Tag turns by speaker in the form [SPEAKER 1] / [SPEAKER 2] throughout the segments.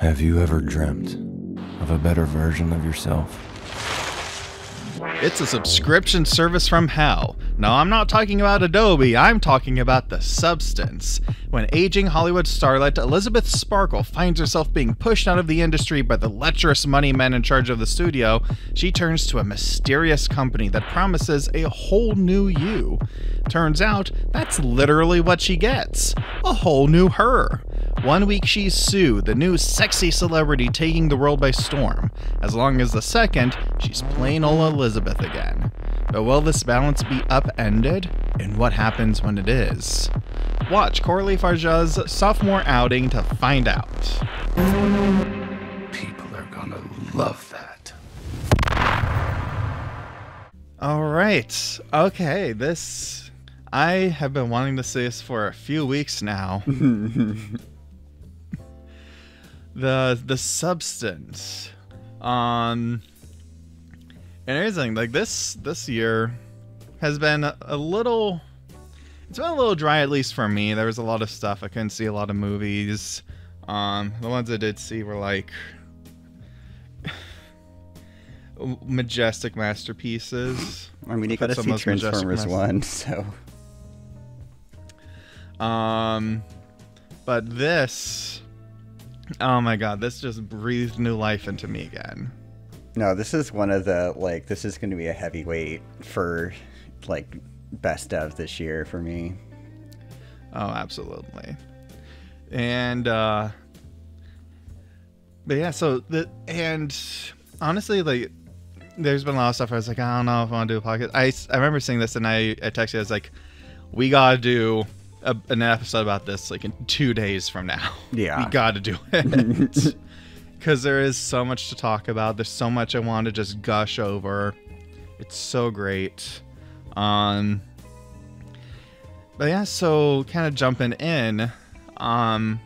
[SPEAKER 1] Have you ever dreamt of a better version of yourself?
[SPEAKER 2] It's a subscription service from hell. No, I'm not talking about Adobe, I'm talking about The Substance. When aging Hollywood starlet Elizabeth Sparkle finds herself being pushed out of the industry by the lecherous money men in charge of the studio, she turns to a mysterious company that promises a whole new you. Turns out, that's literally what she gets. A whole new her. One week she's Sue, the new sexy celebrity taking the world by storm. As long as the second, she's plain old Elizabeth again. But will this balance be upended? And what happens when it is? Watch Coralie Fargeat's sophomore outing to find out.
[SPEAKER 1] People are gonna love that.
[SPEAKER 2] Alright, okay, this... I have been wanting to see this for a few weeks now. The Substance. And here's the thing, like this year has been a little... It's been a little dry, at least for me. There was a lot of stuff. I couldn't see a lot of movies. The ones I did see were like majestic masterpieces.
[SPEAKER 3] I mean, you gotta see Transformers 1, so...
[SPEAKER 2] But this... Oh my god, this just breathed new life into me again.
[SPEAKER 3] No, this is one of the, like, this is going to be a heavyweight for, like, best of this year for me.
[SPEAKER 2] Oh, absolutely. And, but yeah, and honestly, like, there's been a lot of stuff I was like, I don't know if I want to do a podcast. I remember seeing this and I texted you, I was like, we gotta do an episode about this, like, in 2 days from now.
[SPEAKER 3] Yeah.
[SPEAKER 2] We gotta do it. Because there is so much to talk about. There's so much I want to just gush over. It's so great. But yeah, so kind of jumping in. And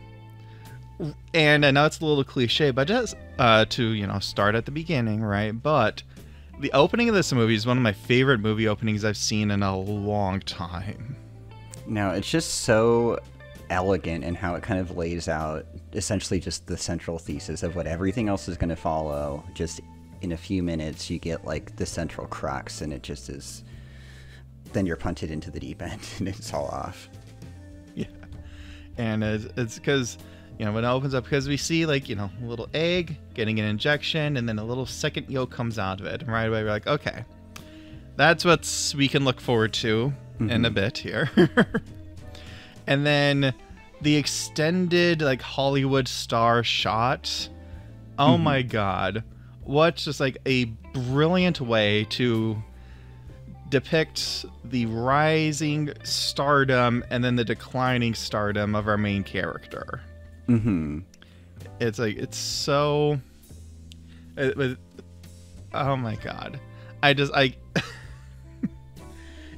[SPEAKER 2] I know it's a little cliche, but just to, start at the beginning, right? But the opening of this movie is one of my favorite movie openings I've seen in a long time.
[SPEAKER 3] No, it's just so elegant in how it kind of lays out essentially just the central thesis of what everything else is going to follow. Just in a few minutes you get like the central crux, and it just is, then you're punted into the deep end and it's all off.
[SPEAKER 2] Yeah. And it's because when it opens up, because we see like a little egg getting an injection and then a little second yolk comes out of it, and right away we're like, okay, that's what we can look forward to in a bit here. And then the extended like Hollywood star shot. Oh my god. What's just like a brilliant way to depict the rising stardom and then the declining stardom of our main character. It's like, it's so... oh my god.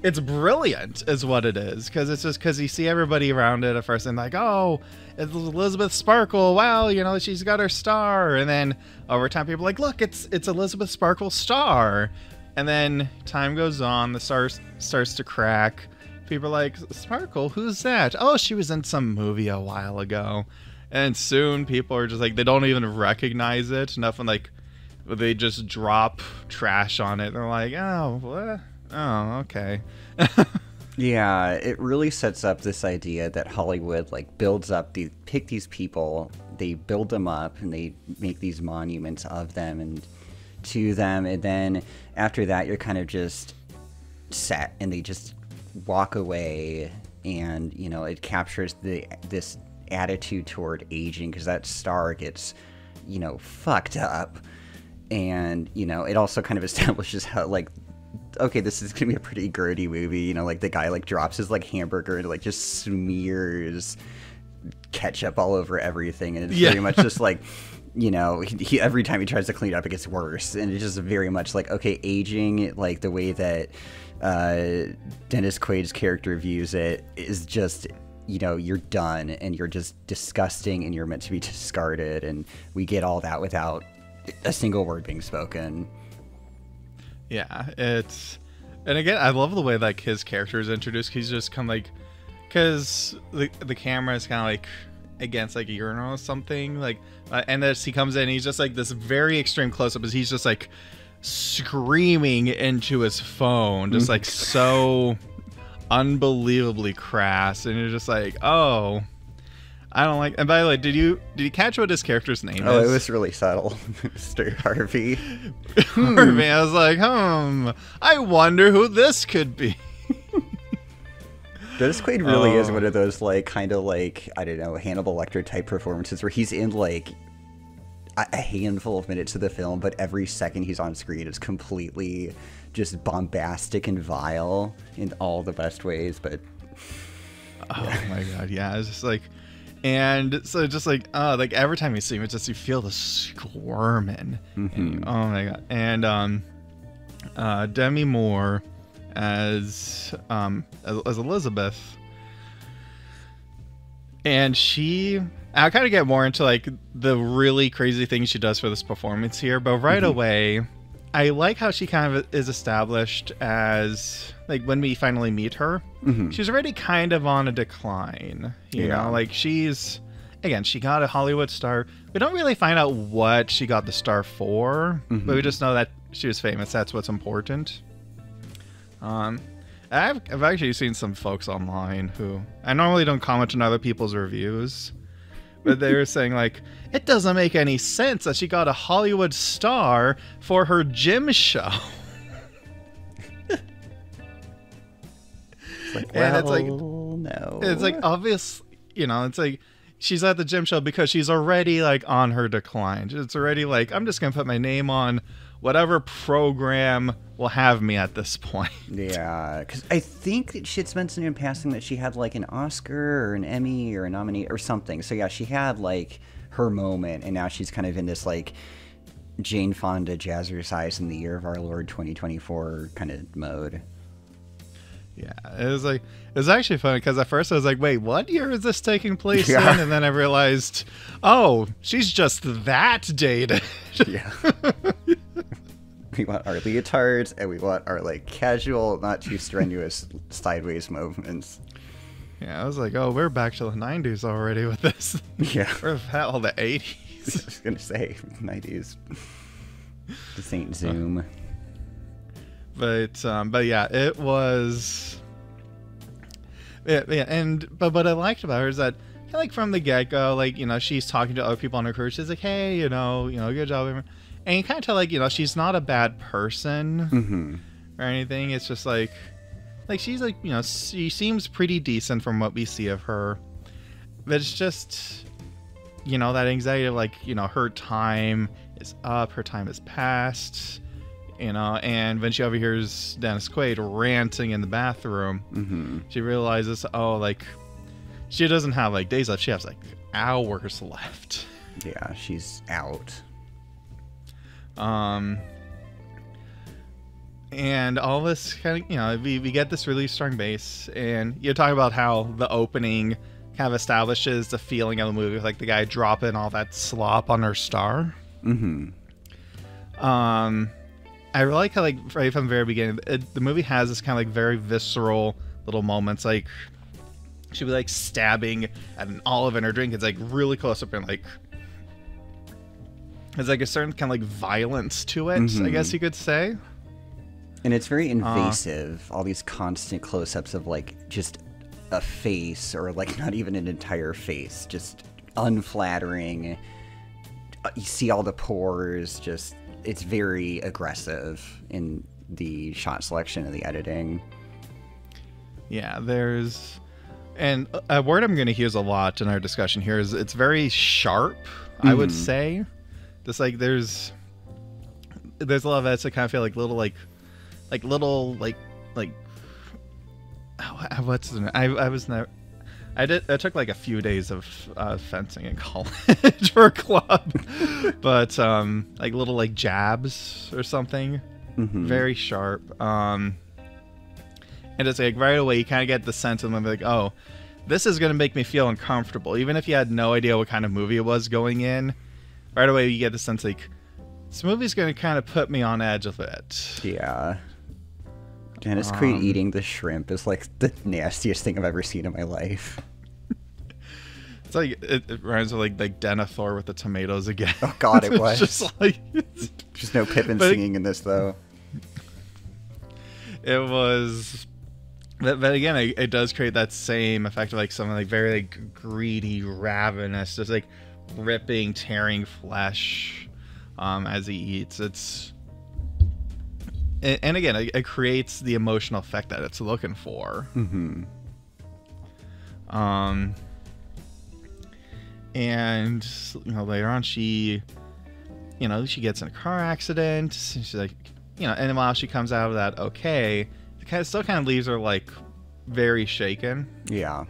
[SPEAKER 2] It's brilliant is what it is, because it's just because you see everybody around it at first and like, oh, it's Elizabeth Sparkle, wow, she's got her star, and then over time people are like, look, it's Elizabeth Sparkle's star, and then time goes on, the star starts to crack, people are like, Sparkle, who's that? Oh, she was in some movie a while ago, and soon people are just like, they don't even recognize it, nothing, like they just drop trash on it, they're like, oh, what? Oh, okay.
[SPEAKER 3] Yeah, it really sets up this idea that Hollywood like builds up, pick these people, they build them up, and they make these monuments of them and to them, and then after that you're kind of just set and they just walk away, and it captures this attitude toward aging, because that star gets fucked up, and it also kind of establishes how like, okay, this is gonna be a pretty grody movie, like the guy like drops his like hamburger and like just smears ketchup all over everything, and it's very much just like, he every time he tries to clean it up it gets worse, and it's just very much like, okay, aging, like the way that Dennis Quaid's character views it is just, you're done and you're just disgusting and you're meant to be discarded, and we get all that without a single word being spoken.
[SPEAKER 2] Yeah, and again, I love the way like his character is introduced. He's just kind of like, because the camera is kind of like against like a urinal or something, like and as he comes in, he's just like this very extreme close-up as he's just like screaming into his phone, just like so unbelievably crass, and you're just like, oh, I don't like. And by the way, did you catch what his character's name is?
[SPEAKER 3] Oh, it was really subtle. Mr. Harvey.
[SPEAKER 2] Harvey. I was like, I wonder who this could be.
[SPEAKER 3] Dennis Quaid really is one of those, like, kind of like, I don't know, Hannibal Lecter type performances where he's in like a handful of minutes of the film, but every second he's on screen is completely just bombastic and vile in all the best ways. But
[SPEAKER 2] oh my god, yeah, it's just like. And so just like every time you see him, it's just you feel the squirming. And, oh my god! And Demi Moore as Elizabeth, and I kind of get more into like the really crazy things she does for this performance here, but right away, I like how she kind of is established as, like, when we finally meet her, she's already kind of on a decline, you know, like she got a Hollywood star. We don't really find out what she got the star for, but we just know that she was famous. That's what's important. I've actually seen some folks online who, I normally don't comment on other people's reviews, but they were saying, like, it doesn't make any sense that she got a Hollywood star for her gym show.
[SPEAKER 3] it's like,
[SPEAKER 2] and it's like,
[SPEAKER 3] no.
[SPEAKER 2] It's like, obvious, you know, it's like, she's at the gym show because she's already, like, on her decline. It's already like, I'm just going to put my name on whatever program will have me at this point.
[SPEAKER 3] Yeah, because I think that she'd mentioned in passing that she had, like, an Oscar or an Emmy or a nominee or something. So, yeah, she had, like, her moment, and now she's kind of in this, like, Jane Fonda jazzercise in the year of our Lord 2024 kind of mode.
[SPEAKER 2] Yeah, it was actually funny because at first I was like, wait, what year is this taking place in? And then I realized, oh, she's just that dated.
[SPEAKER 3] Yeah. We want our leotards, and we want our, like, casual, not too strenuous sideways movements.
[SPEAKER 2] Yeah, I was like, oh, we're back to the 90s already with this.
[SPEAKER 3] Yeah.
[SPEAKER 2] We're at all the 80s.
[SPEAKER 3] I was going to say, 90s. This ain't Zoom.
[SPEAKER 2] But yeah, it was... Yeah, but what I liked about her is that, like, from the get-go, like, you know, she's talking to other people on her career. She's like, hey, you know, good job. And you kind of tell, like, you know, she's not a bad person or anything. It's just like she's like, you know, she seems pretty decent from what we see of her. But it's just, you know, that anxiety of, like, you know, her time is up, her time is past, you know, and when she overhears Dennis Quaid ranting in the bathroom, she realizes, oh, like, she doesn't have, like, days left. She has, like, hours left.
[SPEAKER 3] Yeah, she's out.
[SPEAKER 2] And all this kind of, you know, we get this really strong base, and you're talking about how the opening kind of establishes the feeling of the movie, like the guy dropping all that slop on her star. I really like how, like, right from the very beginning, the movie has this kind of, like, very visceral little moments, like she'll be, like, stabbing at an olive in her drink. It's, like, really close up and, like, there's, like, a certain kind of, like, violence to it, I guess you could say.
[SPEAKER 3] And it's very invasive, all these constant close-ups of, like, just a face, or, like, not even an entire face, just unflattering. You see all the pores, just, it's very aggressive in the shot selection and the editing. Yeah,
[SPEAKER 2] there's... And a word I'm going to use a lot in our discussion here is it's very sharp, I would say. Just, like, there's a lot of that, so I kind of feel like little what's the name? I took, like, a few days of fencing in college for a club, but like little, like, jabs or something, very sharp. And it's like right away you kind of get the sense of them, like, oh, this is gonna make me feel uncomfortable, even if you had no idea what kind of movie it was going in. Right away you get the sense, like, this movie's gonna kind of put me on edge a bit.
[SPEAKER 3] Yeah. Dennis Quaid eating the shrimp is, like, the nastiest thing I've ever seen in my life.
[SPEAKER 2] It's like it reminds me of like Denethor with the tomatoes again.
[SPEAKER 3] Oh God, it was.
[SPEAKER 2] Just like
[SPEAKER 3] Just no Pippin singing in this though.
[SPEAKER 2] it was, but again, it does create that same effect of like something like very like greedy, ravenous, just like ripping, tearing flesh as he eats. It's and again, it creates the emotional effect that it's looking for.
[SPEAKER 3] Mm-hmm.
[SPEAKER 2] And later on she gets in a car accident. She's like, and while she comes out of that, okay, it still kind of leaves her like very shaken.
[SPEAKER 3] Yeah.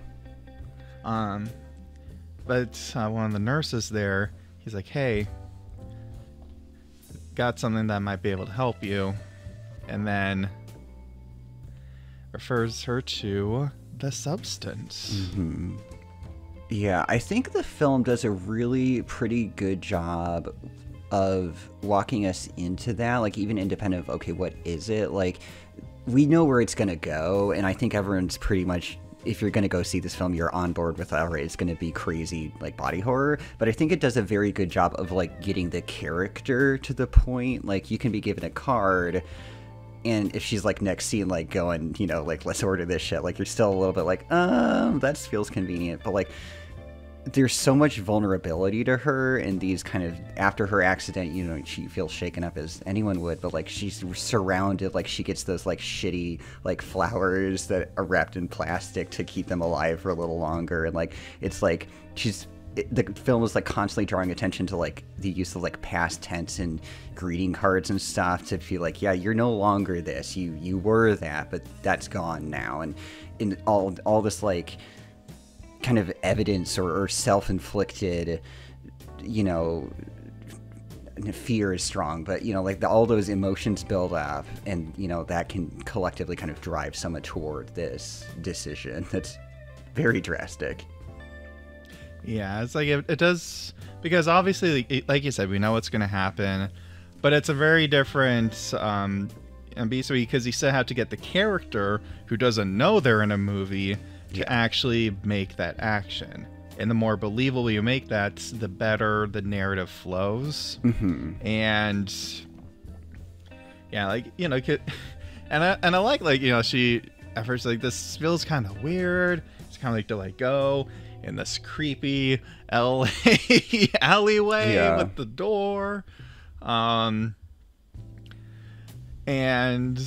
[SPEAKER 2] But one of the nurses there, he's like, hey, got something that might be able to help you, and then refers her to the substance.
[SPEAKER 3] Mm-hmm. Yeah, I think the film does a really pretty good job of walking us into that, like even independent of, okay, what is it? Like, we know where it's going to go, and I think everyone's pretty much, if you're going to go see this film, you're on board with, all right, it's going to be crazy, like, body horror. But I think it does a very good job of, like, getting the character to the point. Like, you can be given a card, and if she's, like, next scene, like, going, like, let's order this shit, like, you're still a little bit like, that feels convenient. But, like, there's so much vulnerability to her in these kind of, after her accident, she feels shaken up as anyone would, but like she's surrounded, like she gets those like shitty like flowers that are wrapped in plastic to keep them alive for a little longer, and like it's like the film is like constantly drawing attention to like the use of like past tense and greeting cards and stuff to feel like, yeah, you're no longer this, you were that, but that's gone now, and in all this like kind of evidence or self-inflicted, fear is strong, but like all those emotions build up, and that can collectively kind of drive someone toward this decision that's very drastic.
[SPEAKER 2] Yeah, it's like it does, because obviously, like you said, we know what's going to happen, but it's a very different because you still have to get the character who doesn't know they're in a movie to actually make that action. And the more believable you make that, the better the narrative flows.
[SPEAKER 3] Mm-hmm.
[SPEAKER 2] And yeah, like, and I like, she at first like, this feels kind of weird. It's kind of like to let go in this creepy LA alleyway with the door. And another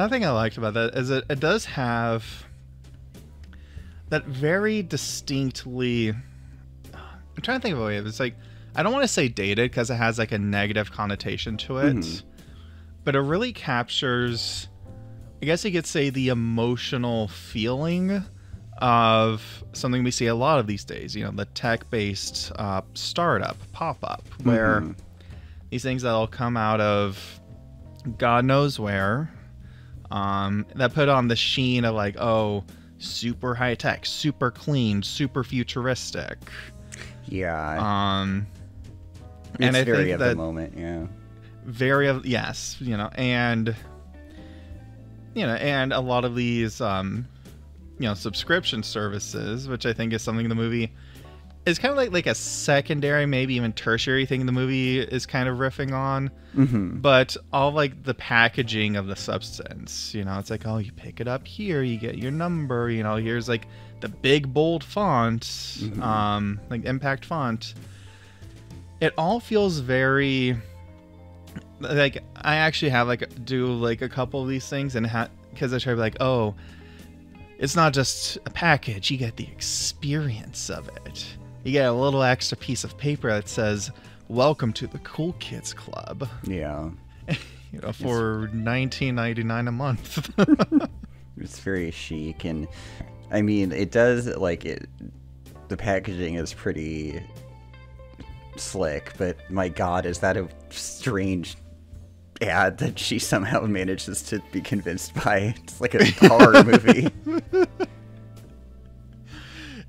[SPEAKER 2] thing I liked about that is it does have that very distinctly, I'm trying to think of a way, it's like, I don't want to say dated because it has like a negative connotation to it, but it really captures, I guess you could say, the emotional feeling of something we see a lot of these days, the tech-based startup pop-up, where these things that'll come out of God knows where, that put on the sheen of like, oh, super high tech, super clean, super futuristic.
[SPEAKER 3] Yeah.
[SPEAKER 2] And
[SPEAKER 3] it's
[SPEAKER 2] I
[SPEAKER 3] very
[SPEAKER 2] think
[SPEAKER 3] of
[SPEAKER 2] that
[SPEAKER 3] the moment, yeah.
[SPEAKER 2] Very of, yes, and a lot of these subscription services, which I think is something the movie is kind of like a secondary, maybe even tertiary thing the movie is kind of riffing on. But all like the packaging of the substance, it's like, oh, you pick it up here, you get your number, here's like the big bold font, like impact font. It all feels very like, I actually have do a couple of these things, and because I try to be like, oh, it's not just a package, you get the experience of it. You get a little extra piece of paper that says, welcome to the Cool Kids Club.
[SPEAKER 3] Yeah.
[SPEAKER 2] For $19.99 a month.
[SPEAKER 3] It's very chic, and I mean, it does, the packaging is pretty slick, but my God, is that a strange ad that she somehow manages to be convinced by? It's like a horror movie.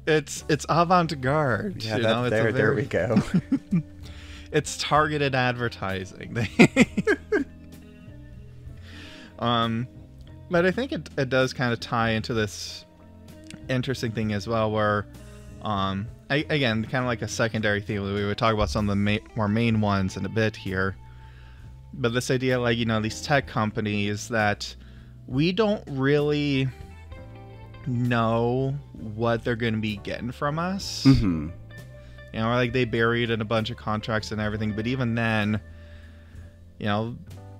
[SPEAKER 2] It's avant-garde.
[SPEAKER 3] Yeah, there we go.
[SPEAKER 2] It's targeted advertising. But I think it does kind of tie into this interesting thing as well, where Again, kind of like a secondary theme. We would talk about some of the more main ones in a bit here. But this idea, like, you know, these tech companies that we don't really know what they're going to be getting from us.
[SPEAKER 3] Mm-hmm.
[SPEAKER 2] You know, like they buried in a bunch of contracts and everything. But even then, you know,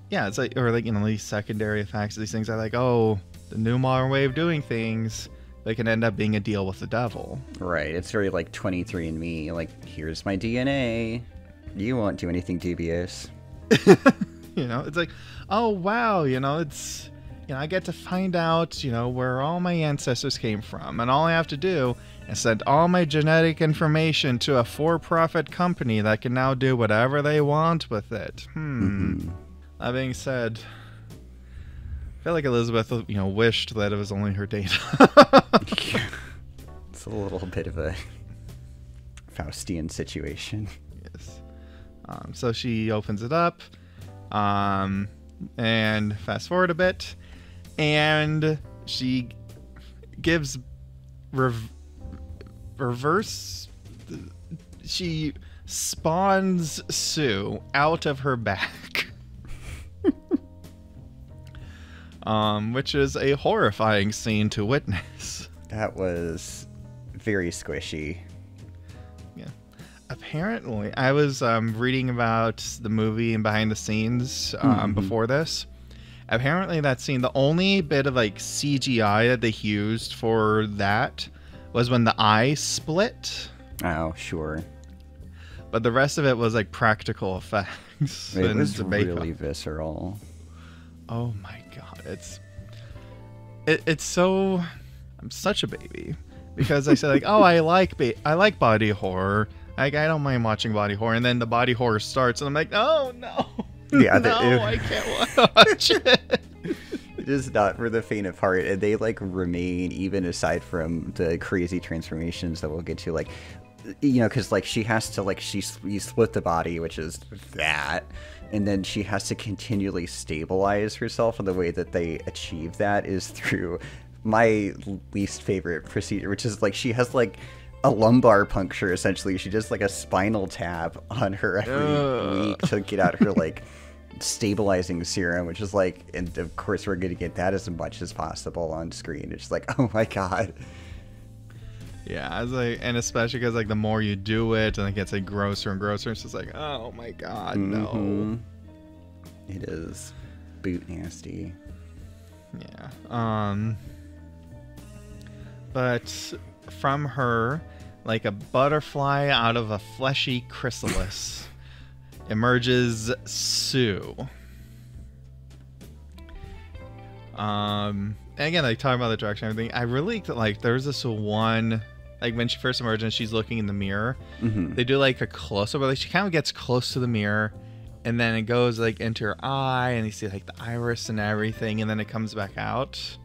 [SPEAKER 2] yeah, it's like, or like, you know, these secondary effects, these things are like, oh, the new modern way of doing things. They can end up being a deal with the devil.
[SPEAKER 3] Right. It's very like 23andMe. Like, here's my DNA. You won't do anything dubious.
[SPEAKER 2] You know, it's like, oh, wow, you know, it's, you know, I get to find out, you know, where all my ancestors came from. And all I have to do is send all my genetic information to a for-profit company that can now do whatever they want with it.
[SPEAKER 3] Mm-hmm.
[SPEAKER 2] That being said, I feel like Elizabeth, you know, wished that it was only her data.
[SPEAKER 3] It's a little bit of a Faustian situation.
[SPEAKER 2] Yes. So she opens it up, and fast forward a bit, and she gives reverse. She spawns Sue out of her back. Which is a horrifying scene to witness.
[SPEAKER 3] That was very squishy.
[SPEAKER 2] Yeah. Apparently, I was reading about the movie and behind the scenes before this. Apparently, that scene, the only bit of like CGI that they used for that was when the eye split.
[SPEAKER 3] Oh, sure.
[SPEAKER 2] But the rest of it was like practical effects.
[SPEAKER 3] It was really visceral.
[SPEAKER 2] Oh my god, it's so, I'm such a baby because I said like, oh, I like body horror. Like, I don't mind watching body horror, and then the body horror starts, and I'm like, oh no,
[SPEAKER 3] yeah,
[SPEAKER 2] no, I can't watch it.
[SPEAKER 3] It is not for the faint of heart, and they like remain, even aside from the crazy transformations that we'll get to, like, you know, because like she has to like you split the body, which is that, and then she has to continually stabilize herself, and the way that they achieve that is through my least favorite procedure, which is like she has like a lumbar puncture. Essentially, she does like a spinal tap on her every week to get out her like stabilizing serum, which is like, and of course we're going to get that as much as possible on screen. It's like, oh my god.
[SPEAKER 2] Yeah, I was like, and especially because like the more you do it, and it gets like grosser and grosser, it's just like, oh my god, no.
[SPEAKER 3] It is boot nasty.
[SPEAKER 2] Yeah. But from her, like a butterfly out of a fleshy chrysalis, emerges Sue. And again, like talking about the direction and everything, I really like there's this one, like when she first emerges and she's looking in the mirror, they do like a close-up, but like she kind of gets close to the mirror, and then it goes like into her eye, and you see like the iris and everything, and then it comes back out.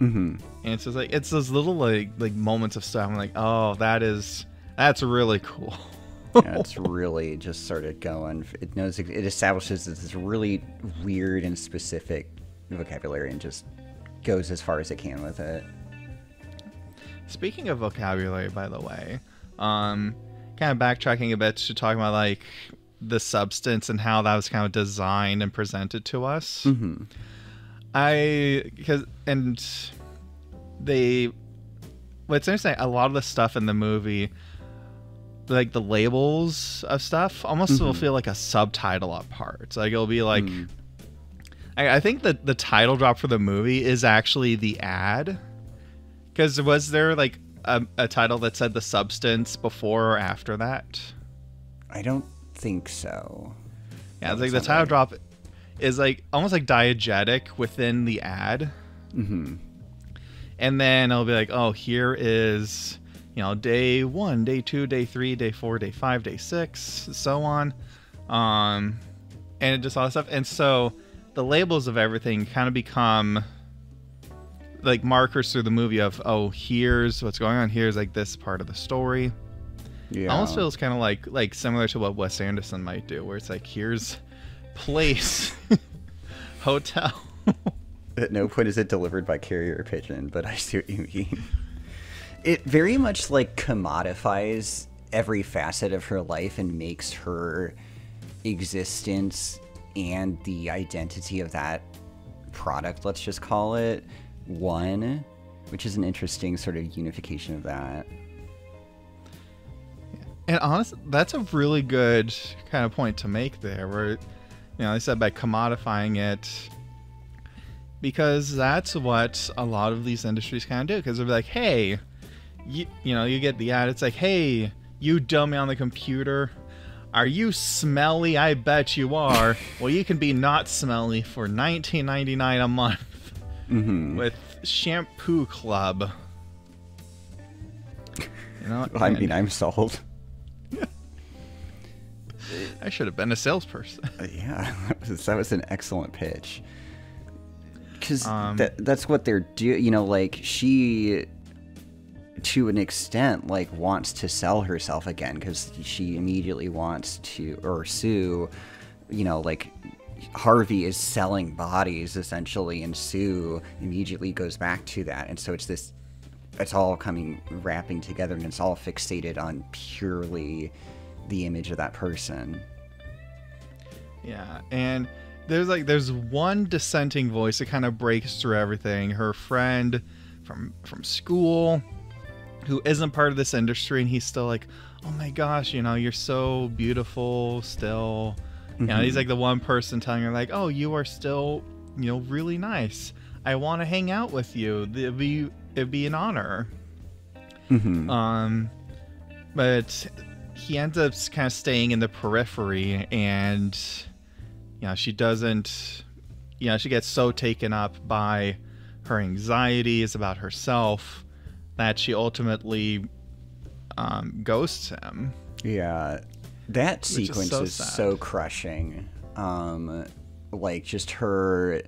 [SPEAKER 2] And it's just like, it's those little like moments of stuff. I'm like, oh, that's really cool.
[SPEAKER 3] Yeah, it's really just sort of going. It knows, it establishes this really weird and specific vocabulary, and just goes as far as it can with it.
[SPEAKER 2] Speaking of vocabulary, by the way, kind of backtracking a bit to talking about like the substance and how that was kind of designed and presented to us. What's interesting, a lot of the stuff in the movie, like the labels of stuff, almost will feel like a subtitle at parts. Like it'll be like, I think that the title drop for the movie is actually the ad. Because was there like a title that said the substance before or after that?
[SPEAKER 3] I don't think so.
[SPEAKER 2] Yeah, it's like the title drop is like almost like diegetic within the ad. And then it'll be like, oh, here is, you know, day 1, day 2, day 3, day 4, day 5, day 6, so on. And it just all that stuff. And so the labels of everything kind of become like markers through the movie of, oh, here's what's going on. Here's like this part of the story. Yeah. It almost feels kind of like similar to what Wes Anderson might do, where it's like, here's place, hotel.
[SPEAKER 3] At no point is it delivered by carrier pigeon, but I see what you mean. It very much like commodifies every facet of her life and makes her existence and the identity of that product, let's just call it, one, which is an interesting sort of unification of that.
[SPEAKER 2] And honestly, that's a really good kind of point to make there, where, you know, I said by commodifying it, because that's what a lot of these industries kind of do, because they're like, hey, you know, you get the ad, it's like, hey, you dummy on the computer, are you smelly? I bet you are. Well, you can be not smelly for $19.99 a month with Shampoo Club. You know,
[SPEAKER 3] I mean, I'm sold.
[SPEAKER 2] I should have been a salesperson.
[SPEAKER 3] Yeah, that was an excellent pitch. Because that's what they're doing. You know, like, she, to an extent, like, wants to sell herself again, because she immediately wants to, or Sue, you know, like, Harvey is selling bodies, essentially, and Sue immediately goes back to that. And so it's all wrapping together, and it's all fixated on purely the image of that person.
[SPEAKER 2] Yeah, and there's one dissenting voice that kind of breaks through everything. Her friend from school, who isn't part of this industry, and he's still like, oh my gosh, you know, you're so beautiful still. You know, he's like the one person telling her, like, oh, you are still, you know, really nice. I want to hang out with you. It'd be an honor. But he ends up kind of staying in the periphery, and, you know, she doesn't, you know, she gets so taken up by her anxieties about herself that she ultimately ghosts him.
[SPEAKER 3] Yeah, that sequence is
[SPEAKER 2] sad.
[SPEAKER 3] so crushing. Like, just her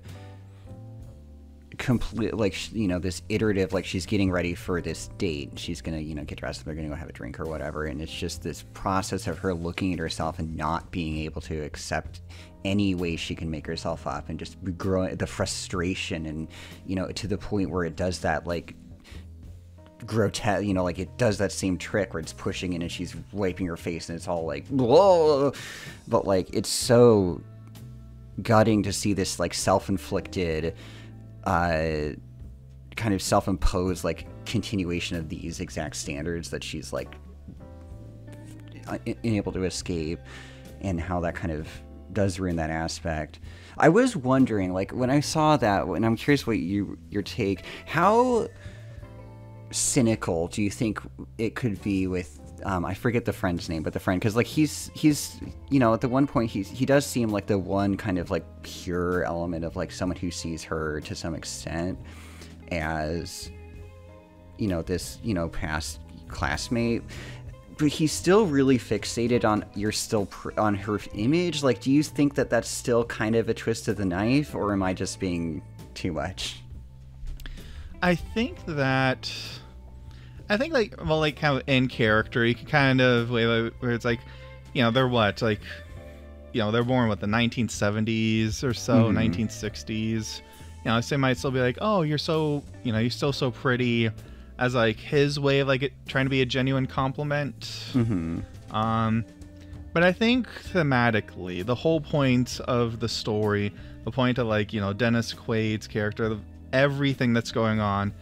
[SPEAKER 3] complete, like, you know, this iterative, like, she's getting ready for this date, she's gonna, you know, get dressed, they're gonna go have a drink or whatever, and it's just this process of her looking at herself and not being able to accept any way she can make herself up, and just growing the frustration, and, you know, to the point where it does that, like, grotesque, you know, like, it does that same trick where it's pushing in and she's wiping her face and it's all like, whoa, but, like, it's so gutting to see this, like, self-inflicted, kind of self-imposed, like, continuation of these exact standards that she's, like, unable to escape, and how that kind of does ruin that aspect. I was wondering, like, when I saw that, and I'm curious what your take, how cynical do you think it could be with, I forget the friend's name, but the friend, because, like, he's you know, at the one point he does seem like the one kind of, like, pure element of, like, someone who sees her to some extent as, you know, this, you know, past classmate, but he's still really fixated on on her image. Like, do you think that that's still kind of a twist of the knife, or am I just being too much?
[SPEAKER 2] I think, like, well, like, kind of in character, you can kind of, where it's like, you know, they're what, like, you know, they're born, what, the 1970s or so, 1960s. You know, they might still be like, oh, you're so, you know, you're still so pretty, as, like, his way of, like, trying to be a genuine compliment. But I think thematically, the whole point of the story, the point of, like, you know, Dennis Quaid's character, everything that's going on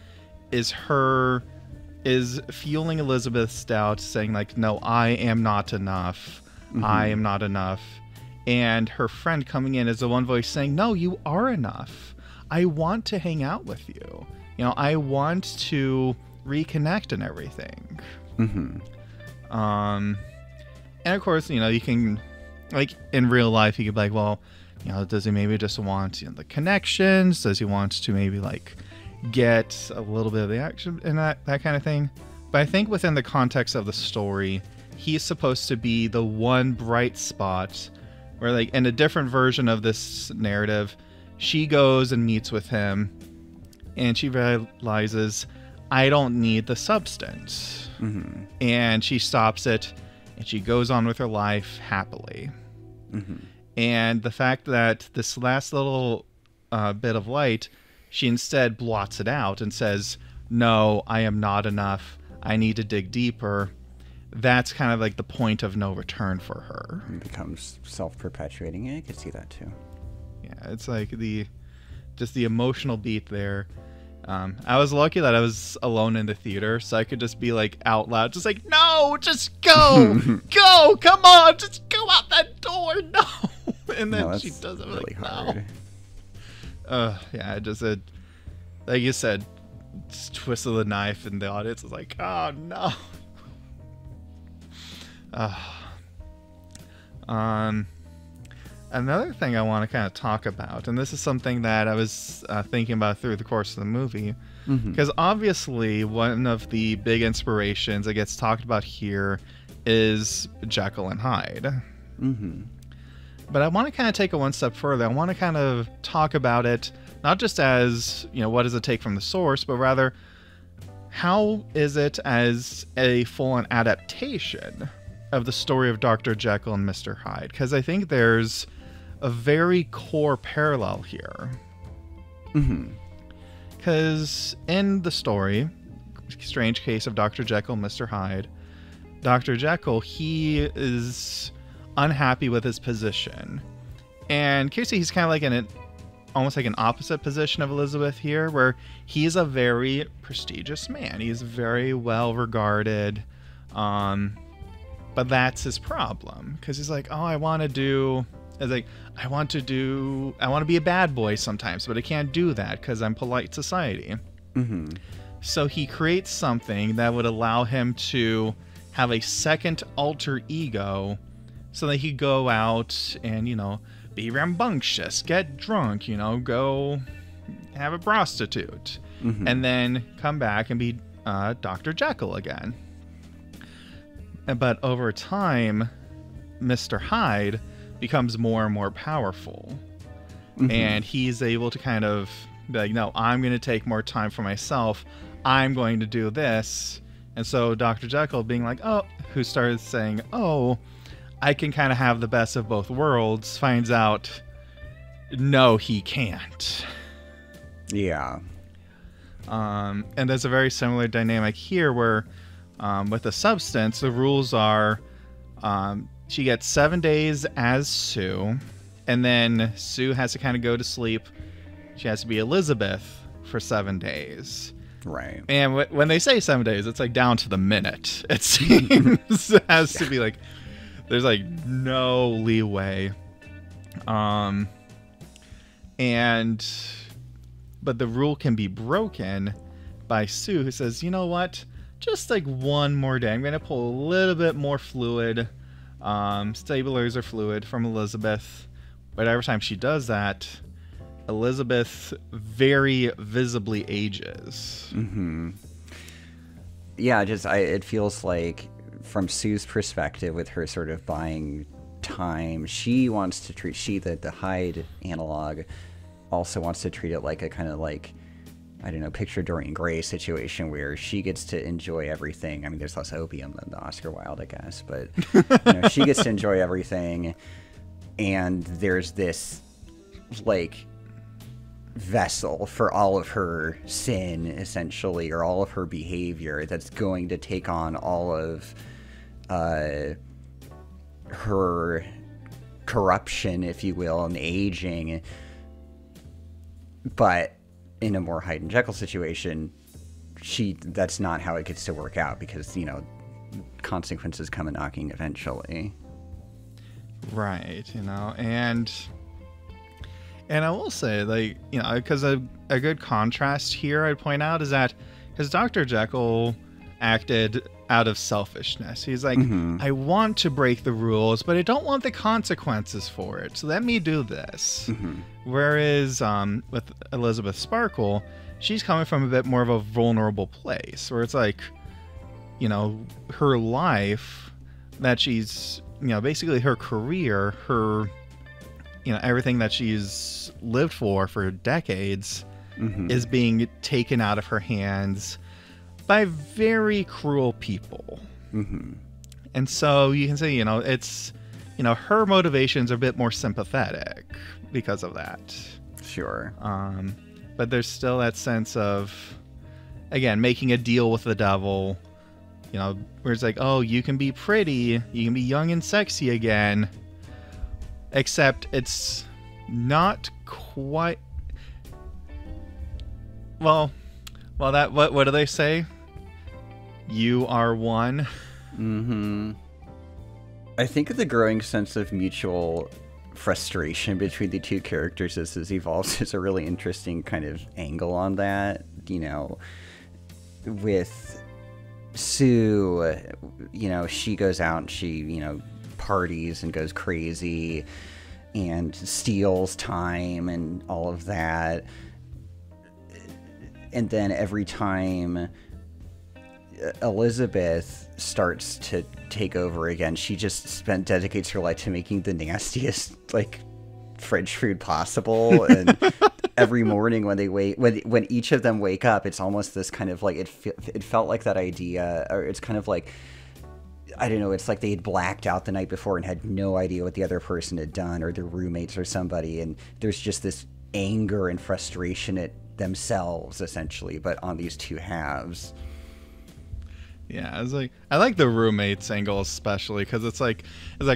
[SPEAKER 2] is fueling Elizabeth's doubt, saying, like, no, I am not enough. I am not enough. And her friend coming in is the one voice saying, no, you are enough. I want to hang out with you. You know, I want to reconnect and everything. And of course, you know, you can, like, in real life, you could be like, well, you know, does he maybe just want, you know, the connections? Does he want to maybe, like, get a little bit of the action and that kind of thing? But I think within the context of the story, he's supposed to be the one bright spot where, like, in a different version of this narrative, she goes and meets with him and she realizes, I don't need the substance. And she stops it and she goes on with her life happily. And the fact that this last little bit of light, she instead blots it out and says, no, I am not enough. I need to dig deeper, that's kind of like the point of no return for her.
[SPEAKER 3] It becomes self-perpetuating. Yeah, I could see that too.
[SPEAKER 2] Yeah, it's like just the emotional beat there. I was lucky that I was alone in the theater, so I could just be like out loud, just like, no, just go, go, come on, just go out that door, no. And then she does it really like, hard. No. Yeah, I just said, like you said, just twist of the knife, and the audience is like, oh no. Another thing I want to kind of talk about, and this is something that I was thinking about through the course of the movie, because obviously one of the big inspirations that gets talked about here is Jekyll and Hyde. But I want to kind of take it one step further. I want to kind of talk about it, not just as, what does it take from the source, but rather, how is it as a full-on adaptation of the story of Dr. Jekyll and Mr. Hyde? Because I think there's a very core parallel here. Because in the story, Strange Case of Dr. Jekyll and Mr. Hyde, Dr. Jekyll, he is unhappy with his position. And Casey, he's kind of like almost like an opposite position of Elizabeth here, where he's a very prestigious man. He's very well regarded. But that's his problem, because he's like, I want to be a bad boy sometimes, but I can't do that because I'm polite society. So he creates something that would allow him to have a second alter ego, so that he could go out and, be rambunctious, get drunk, go have a prostitute, and then come back and be Dr. Jekyll again. But over time, Mr. Hyde becomes more and more powerful. And he's able to kind of be like, no, I'm going to take more time for myself. I'm going to do this. And so Dr. Jekyll being like, who started saying, I can kind of have the best of both worlds, finds out, no, he can't.
[SPEAKER 3] Yeah.
[SPEAKER 2] And there's a very similar dynamic here where with the substance, the rules are she gets 7 days as Sue, and then Sue has to kind of go to sleep. She has to be Elizabeth for 7 days.
[SPEAKER 3] Right.
[SPEAKER 2] And when they say 7 days, it's like down to the minute. It seems it has to be like, there's like no leeway. But the rule can be broken by Sue, who says, you know what? Just like one more day. I'm going to pull a little bit more fluid, stabilizer fluid from Elizabeth. But every time she does that, Elizabeth very visibly ages.
[SPEAKER 3] Yeah, it feels like from Sue's perspective, with her sort of buying time, she wants to treat, the Hyde analog also wants to treat it like a kind of like, I don't know, picture Dorian Gray situation where she gets to enjoy everything. I mean, there's less opium than the Oscar Wilde, I guess, but she gets to enjoy everything, and there's this like vessel for all of her sin, essentially, or all of her behavior that's going to take on all of her corruption, if you will, and aging. But in a more Hyde and Jekyll situation, that's not how it gets to work out, because, consequences come knocking eventually.
[SPEAKER 2] Right, and I will say, like, because a good contrast here I'd point out is that, because Dr. Jekyll acted out of selfishness. He's like, I want to break the rules, but I don't want the consequences for it, so let me do this. Whereas with Elizabeth Sparkle, she's coming from a bit more of a vulnerable place, where it's like, her life, that she's, basically her career, her, everything that she's lived for decades is being taken out of her hands by very cruel people. And so you can say, it's, her motivations are a bit more sympathetic because of that.
[SPEAKER 3] Sure.
[SPEAKER 2] But there's still that sense of, again, making a deal with the devil, you know, where it's like, oh, you can be pretty, you can be young and sexy again, except it's not quite. Well, that what do they say? You are one.
[SPEAKER 3] Mm-hmm. I think the growing sense of mutual frustration between the two characters as this evolves is a really interesting kind of angle on that. You know, with Sue, you know, she goes out and she, you know, parties and goes crazy and steals time and all of that. And then every time Elizabeth starts to take over again, she just dedicates her life to making the nastiest, like, fridge food possible. And every morning when they when each of them wake up, it's almost this kind of like, it felt like that idea, or it's kind of like, I don't know, it's like they had blacked out the night before and had no idea what the other person had done, or their roommates or somebody, and there's just this anger and frustration at themselves, essentially, but on these two halves.
[SPEAKER 2] Yeah, I like the roommates angle especially, because it's like,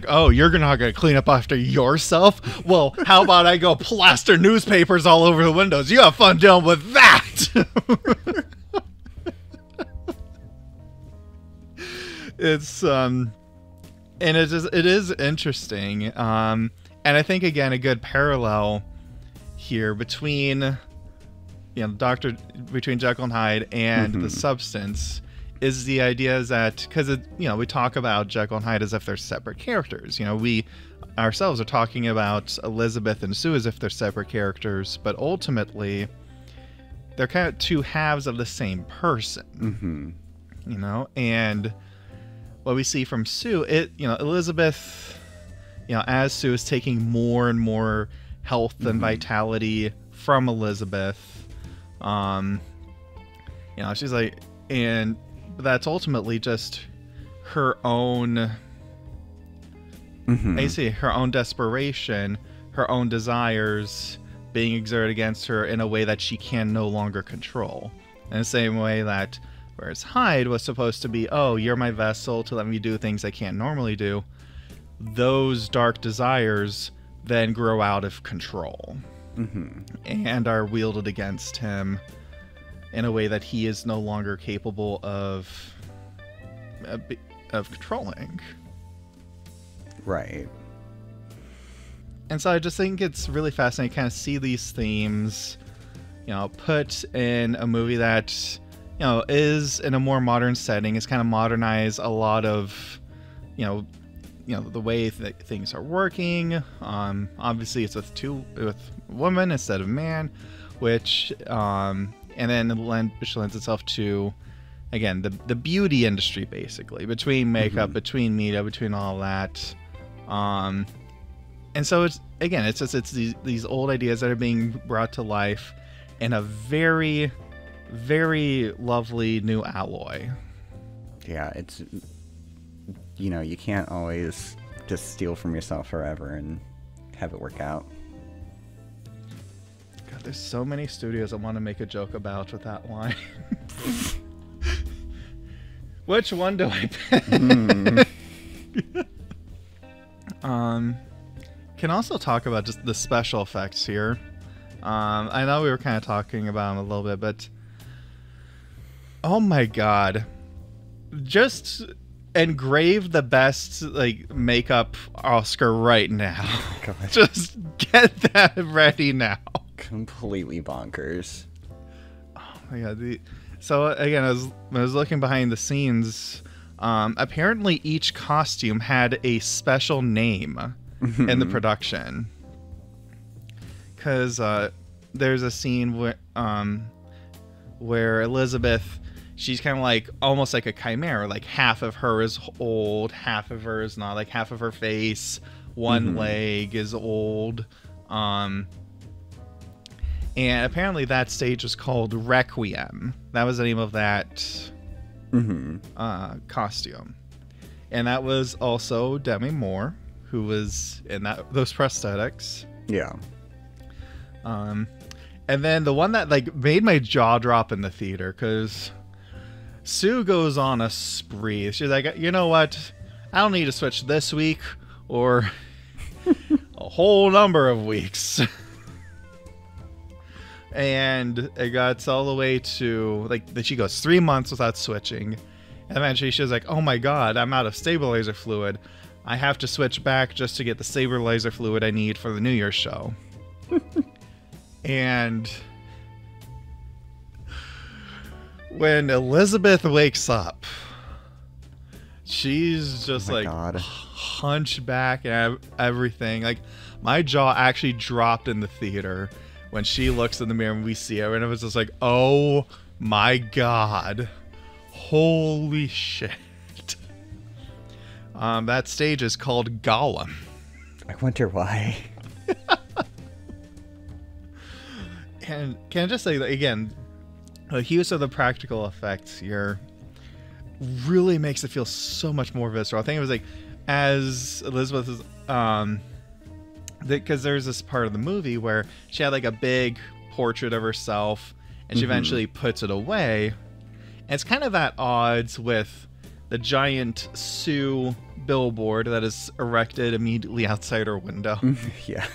[SPEAKER 2] oh, you're not gonna clean up after yourself? Well, how about I go plaster newspapers all over the windows? You have fun dealing with that. It's and it is interesting, and I think again a good parallel here between, you know, between Jekyll and Hyde and the Substance is the idea is that, because, you know, we talk about Jekyll and Hyde as if they're separate characters. You know, we ourselves are talking about Elizabeth and Sue as if they're separate characters, but ultimately they're kind of two halves of the same person. You know, and what we see from Sue, you know, Elizabeth, you know, as Sue is taking more and more health and vitality from Elizabeth, you know, she's like, and that's ultimately just her own, I see, her own desperation, her own desires being exerted against her in a way that she can no longer control. In the same way that, whereas Hyde was supposed to be, oh, you're my vessel to let me do things I can't normally do, those dark desires then grow out of control and are wielded against him in a way that he is no longer capable of controlling.
[SPEAKER 3] Right.
[SPEAKER 2] And so I just think it's really fascinating to kind of see these themes, you know, put in a movie that, you know, is in a more modern setting. It's kind of modernized a lot of, you know, the way that things are working. Obviously, it's with women instead of man, which and then which lends itself to, again, the beauty industry, basically, between makeup, between media, between all that. And so it's these old ideas that are being brought to life in a very, very lovely new alloy. Yeah,
[SPEAKER 3] it's, you know, you can't always just steal from yourself forever and have it work out.
[SPEAKER 2] God, there's so many studios I want to make a joke about with that line. Which one do I pick? Can also talk about just the special effects here. I know we were kind of talking about them a little bit, but oh my god, just engrave the best like makeup Oscar right now. God. Just get that ready now.
[SPEAKER 3] Completely bonkers.
[SPEAKER 2] Oh my god. So again, I was looking behind the scenes. Apparently each costume had a special name in the production. Because there's a scene where Elizabeth, she's kind of like almost like a chimera. Like half of her is old, half of her is not. Like half of her face, one leg is old. And apparently that stage was called Requiem. That was the name of that costume. And that was also Demi Moore, who was in those prosthetics.
[SPEAKER 3] Yeah.
[SPEAKER 2] And then the one that like made my jaw drop in the theater, because Sue goes on a spree. She's like, you know what? I don't need to switch this week or a whole number of weeks. And it got all the way to, like, she goes 3 months without switching. And eventually she's like, oh my god, I'm out of stabilizer fluid. I have to switch back just to get the stabilizer fluid I need for the New Year's show. And when Elizabeth wakes up, she's just hunchback and everything. Like, my jaw actually dropped in the theater when she looks in the mirror and we see her, and it was just like, oh my god, holy shit. That stage is called Gollum.
[SPEAKER 3] I wonder why.
[SPEAKER 2] And can I just say that again, the use of the practical effects here really makes it feel so much more visceral. I think it was like, as Elizabeth is because there's this part of the movie where she had like a big portrait of herself and she eventually puts it away, and it's kind of at odds with the giant Sue billboard that is erected immediately outside her window.
[SPEAKER 3] Yeah,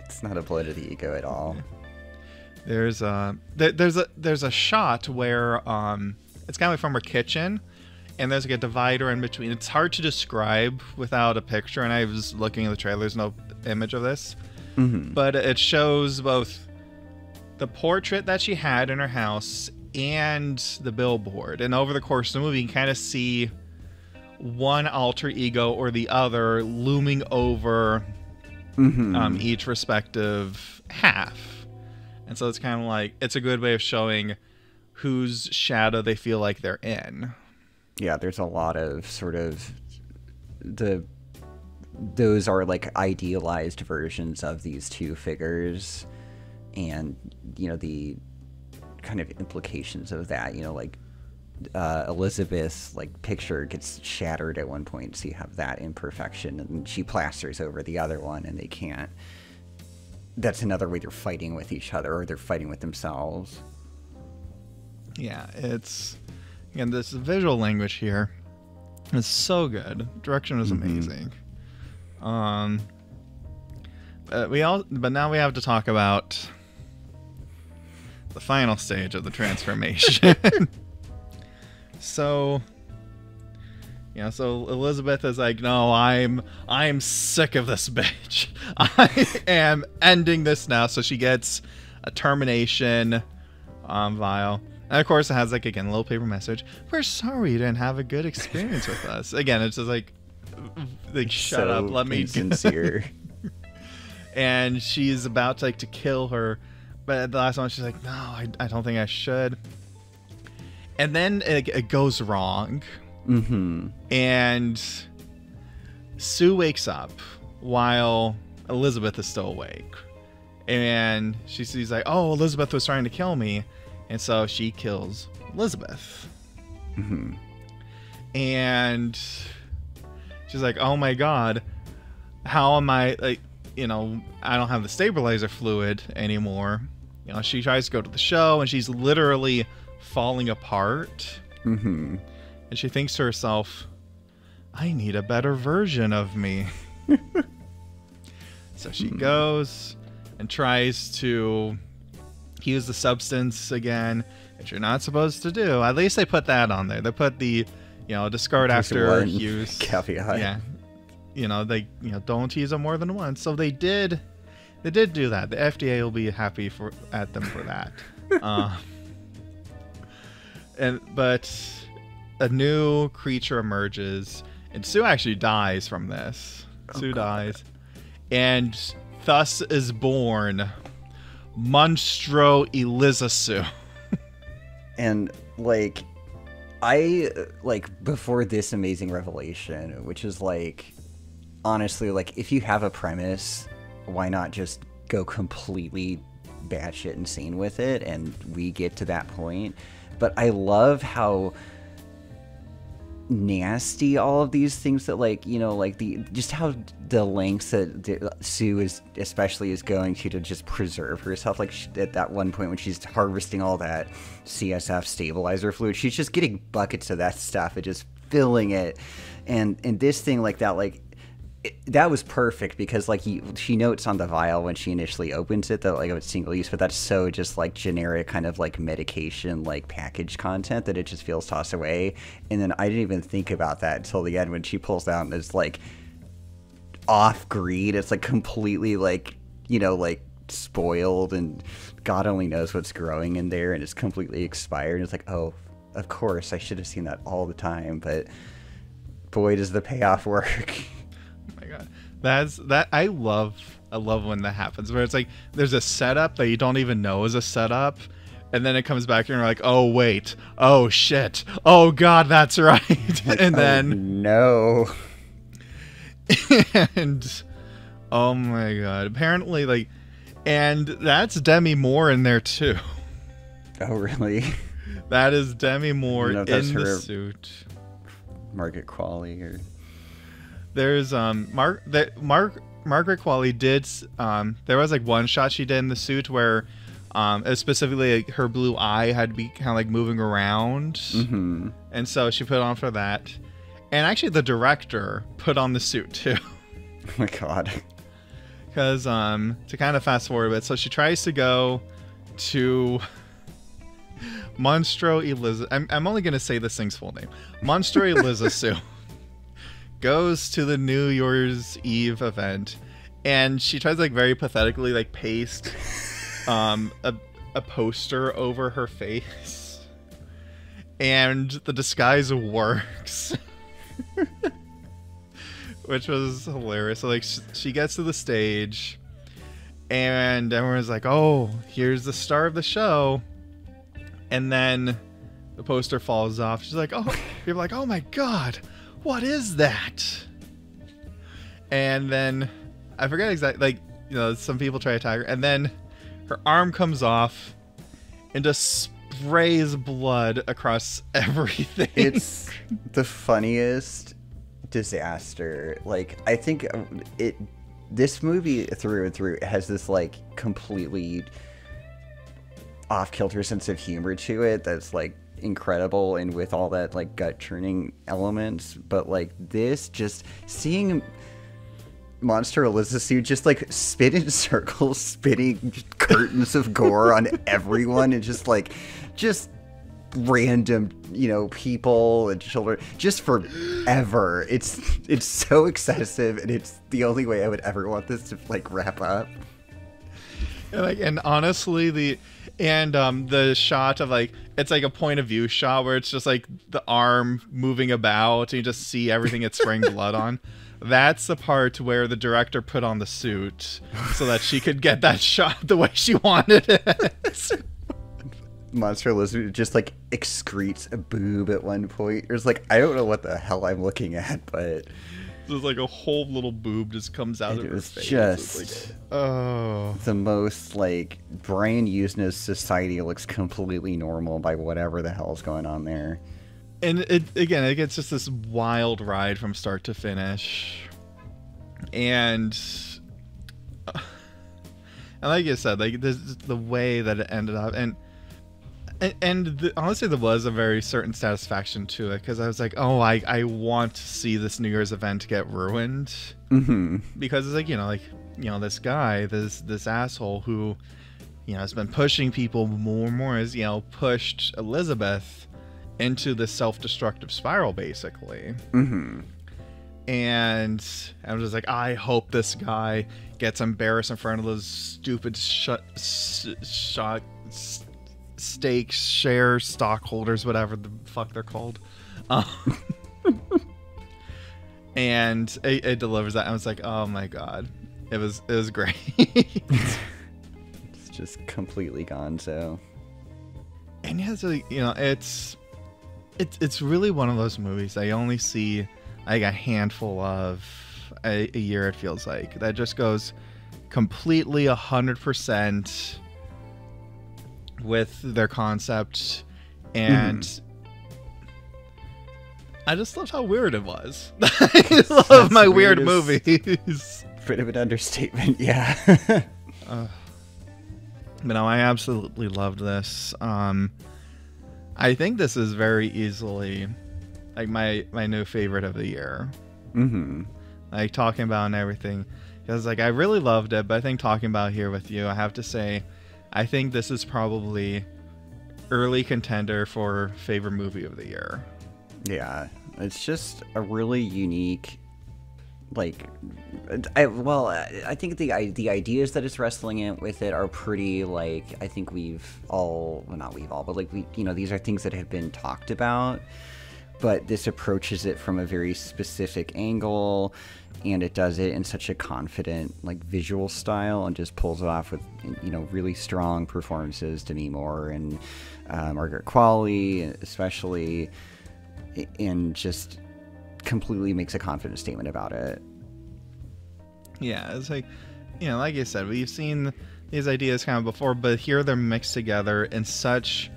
[SPEAKER 3] it's not a blow to the ego at all.
[SPEAKER 2] There's a shot where it's kind of like from her kitchen, and there's like a divider in between. It's hard to describe without a picture, and I was looking at the trailer. There's no image of this, but it shows both the portrait that she had in her house and the billboard. And over the course of the movie, you can kind of see one alter ego or the other looming over each respective half. And so it's kind of like, it's a good way of showing whose shadow they feel like they're in.
[SPEAKER 3] Yeah, there's a lot of sort of those are like idealized versions of these two figures, and you know the kind of implications of that. You know, like Elizabeth's like picture gets shattered at one point, so you have that imperfection, and she plasters over the other one, and they can't. That's another way they're fighting with each other, or they're fighting with themselves.
[SPEAKER 2] Yeah, it's, again, this visual language here is so good. Direction is amazing. But now we have to talk about the final stage of the transformation. So Elizabeth is like, no, I'm sick of this bitch. I am ending this now. So she gets a termination vial. And of course it has like, again, a little paper message. We're sorry you didn't have a good experience with us. Again, it's just like shut up, let me
[SPEAKER 3] sincere.
[SPEAKER 2] And she's about to kill her, but at the last one she's like, no, I don't think I should. And then it goes wrong. And Sue wakes up while Elizabeth is still awake, and she sees like, oh, Elizabeth was trying to kill me, and so she kills Elizabeth. And she's like, oh my god, how am I, like, you know, I don't have the stabilizer fluid anymore. You know, she tries to go to the show and she's literally falling apart. And she thinks to herself, I need a better version of me. So she goes and tries to use the substance again, which you're not supposed to do. At least they put that on there. They put the, you know, discard after use
[SPEAKER 3] caveat.
[SPEAKER 2] Yeah. You know, they, you know, don't use them more than once. So they did do that. The FDA will be happy at them for that. But a new creature emerges, and Sue actually dies from this. Sue dies, and thus is born Monstro Eliza.
[SPEAKER 3] And like, I like before this amazing revelation, which is like, honestly, like, if you have a premise, why not just go completely batshit insane with it? And we get to that point. But I love how nasty all of these things that, like, you know, like just how the lengths that Sue is going to just preserve herself. Like at that one point when she's harvesting all that CSF stabilizer fluid, she's just getting buckets of that stuff and just filling it. And this thing like that, like that was perfect because like she notes on the vial when she initially opens it that like it's single use, but that's so just like generic kind of like medication like package content that it just feels tossed away. And then I didn't even think about that until the end when she pulls out and it's like off green. It's like completely like, you know, like spoiled and God only knows what's growing in there and it's completely expired. And it's like, oh, of course I should have seen that all the time, but boy does the payoff work.
[SPEAKER 2] That I love when that happens, where it's like there's a setup that you don't even know is a setup, and then it comes back and you're like, oh wait, oh shit, oh god, that's right.
[SPEAKER 3] Like,
[SPEAKER 2] and
[SPEAKER 3] oh,
[SPEAKER 2] then
[SPEAKER 3] no.
[SPEAKER 2] And oh my god, apparently like, and that's Demi Moore in there too.
[SPEAKER 3] Oh really?
[SPEAKER 2] That is Demi Moore in
[SPEAKER 3] the
[SPEAKER 2] suit.
[SPEAKER 3] Margaret Qualley or
[SPEAKER 2] there's Margaret Qualley did there was like one shot she did in the suit where specifically like, her blue eye had to be kind of like moving around,
[SPEAKER 3] mm-hmm.
[SPEAKER 2] and so she put on for that. And actually the director put on the suit too.
[SPEAKER 3] Oh my god.
[SPEAKER 2] Because to kind of fast forward a bit, so she tries to go to Monstro Eliza. I'm only gonna say this thing's full name. Monstro Eliza Sue goes to the New Year's Eve event, and she tries like very pathetically like paste a poster over her face, and the disguise works. Which was hilarious. So like she gets to the stage and everyone's like, oh, here's the star of the show, and then the poster falls off. She's like, oh, people are like, oh my god, what is that? And then I forget exactly, like, you know, some people try to attack her, and then her arm comes off and just sprays blood across everything.
[SPEAKER 3] It's the funniest disaster. Like, I think this movie through and through has this like completely off-kilter sense of humor to it that's like incredible, and with all that like gut-churning elements. But like this, just seeing Monster Eliza just like spin in circles, spinning curtains of gore on everyone, and just random, you know, people and children just forever. It's so excessive, and it's the only way I would ever want this to like wrap up.
[SPEAKER 2] And honestly, the shot of like, it's like a point of view shot where it's just like the arm moving about and you just see everything it's spraying blood on. That's the part where the director put on the suit so that she could get that shot the way she wanted it.
[SPEAKER 3] Monster Lizard just like excretes a boob at one point. It's like, I don't know what the hell I'm looking at, but
[SPEAKER 2] there's like a whole little boob just comes out of her face.
[SPEAKER 3] Just
[SPEAKER 2] like, oh,
[SPEAKER 3] the most like Brian Usna's society looks completely normal by whatever the hell's going on there.
[SPEAKER 2] And it gets just this wild ride from start to finish. And like you said, like the way that it ended up, and honestly, there was a very certain satisfaction to it, because I was like, oh, I want to see this New Year's event get ruined.
[SPEAKER 3] Mm-hmm.
[SPEAKER 2] Because it's like, you know, this guy, this asshole who, you know, has been pushing people more and more, has, you know, pushed Elizabeth into this self-destructive spiral, basically.
[SPEAKER 3] Mm-hmm.
[SPEAKER 2] And I'm just like, I hope this guy gets embarrassed in front of those stupid stake share stockholders, whatever the fuck they're called. And it delivers that. I was like, oh my god, it was great.
[SPEAKER 3] It's just completely gone. So,
[SPEAKER 2] and yeah, so, you know, it's really one of those movies I only see like a handful of a year. It feels like that just goes completely 100% with their concept, and I just loved how weird it was. I love my weird movies.
[SPEAKER 3] Bit of an understatement, yeah.
[SPEAKER 2] But no, I absolutely loved this. I think this is very easily like my new favorite of the year.
[SPEAKER 3] Mm-hmm.
[SPEAKER 2] Like talking about and everything, because like I really loved it. But I think talking about it here with you, I have to say, I think this is probably early contender for favorite movie of the year.
[SPEAKER 3] Yeah, it's just a really unique, like, I think the ideas that it's wrestling with it are pretty, like, I think not we've all, but like these are things that have been talked about, but this approaches it from a very specific angle, and it does it in such a confident, like, visual style, and just pulls it off with, really strong performances, Demi Moore and Margaret Qualley, especially, and just completely makes a confident statement about it.
[SPEAKER 2] Yeah, it's like, like you said, we've seen these ideas kind of before, but here they're mixed together in such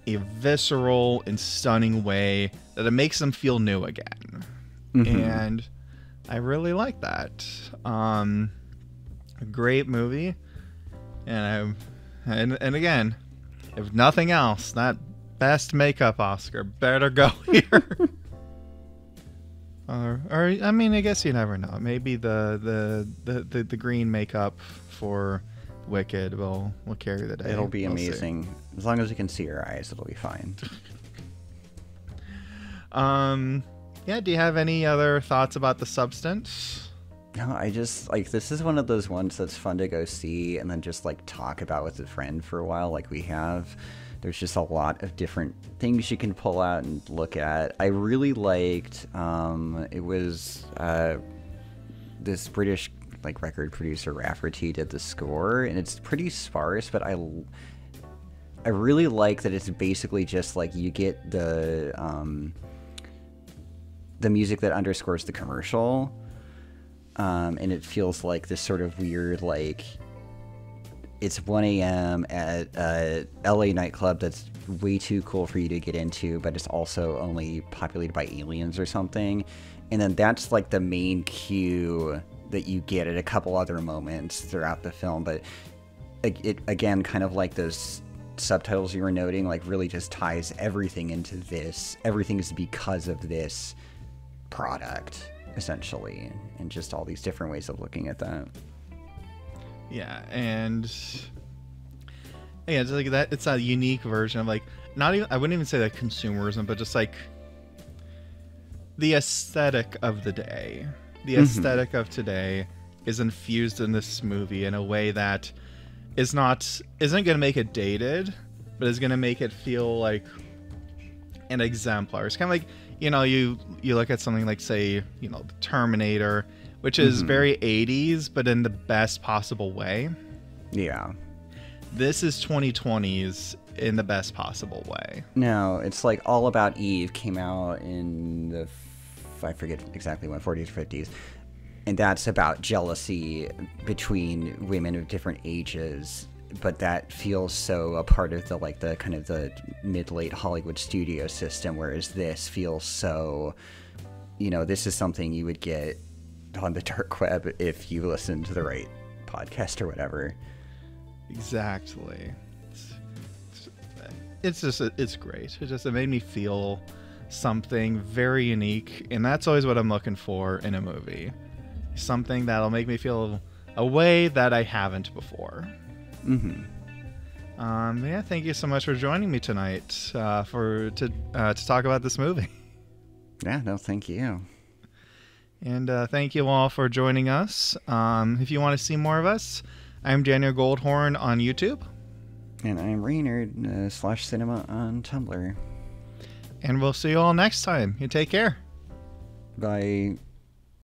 [SPEAKER 2] a visceral and stunning way that it makes them feel new again. Mm-hmm. And I really like that. A great movie, and again, if nothing else, that best makeup Oscar better go here. Or I mean, I guess you never know. Maybe the green makeup for Wicked will carry the day.
[SPEAKER 3] It'll be amazing. See. As long as you can see her eyes, it'll be fine.
[SPEAKER 2] Yeah, do you have any other thoughts about The Substance?
[SPEAKER 3] No, I just, like, this is one of those ones that's fun to go see and then just, like, talk about with a friend for a while, like we have. There's just a lot of different things you can pull out and look at. I really liked, it was this British, like, record producer, Rafferty, did the score, and it's pretty sparse, but I really like that it's basically just, like, you get the music that underscores the commercial, and it feels like this sort of weird, like, it's 1 a.m. at a LA nightclub that's way too cool for you to get into, but it's also only populated by aliens or something. And then that's like the main cue that you get at a couple other moments throughout the film. But it again, kind of like those subtitles you were noting, like really just ties everything into this. Everything is because of this product, essentially, and just all these different ways of looking at that.
[SPEAKER 2] Yeah, and it's like that. It's a unique version of, like, not even, I wouldn't even say like consumerism, but just like the aesthetic of the day. The aesthetic of today is infused in this movie in a way that isn't going to make it dated, but is going to make it feel like an exemplar. It's kind of like, you look at something like, say, the Terminator, which is very 80s, but in the best possible way. Yeah. This is 2020s in the best possible way.
[SPEAKER 3] No, it's like All About Eve came out in the, I forget exactly when, 40s or 50s. And that's about jealousy between women of different ages. But that feels so a part of the kind of the mid-late Hollywood studio system, whereas this feels so, this is something you would get on the dark web if you listen to the right podcast or whatever.
[SPEAKER 2] Exactly. It's great. It made me feel something very unique, and that's always what I'm looking for in a movie. Something that'll make me feel a way that I haven't before. Yeah, thank you so much for joining me tonight to talk about this movie.
[SPEAKER 3] Yeah, no, thank you.
[SPEAKER 2] And thank you all for joining us. If you want to see more of us, I'm Daniel Goldhorn on YouTube.
[SPEAKER 3] And I'm Raynard /cinema on Tumblr.
[SPEAKER 2] And we'll see you all next time. You take care.
[SPEAKER 3] Bye.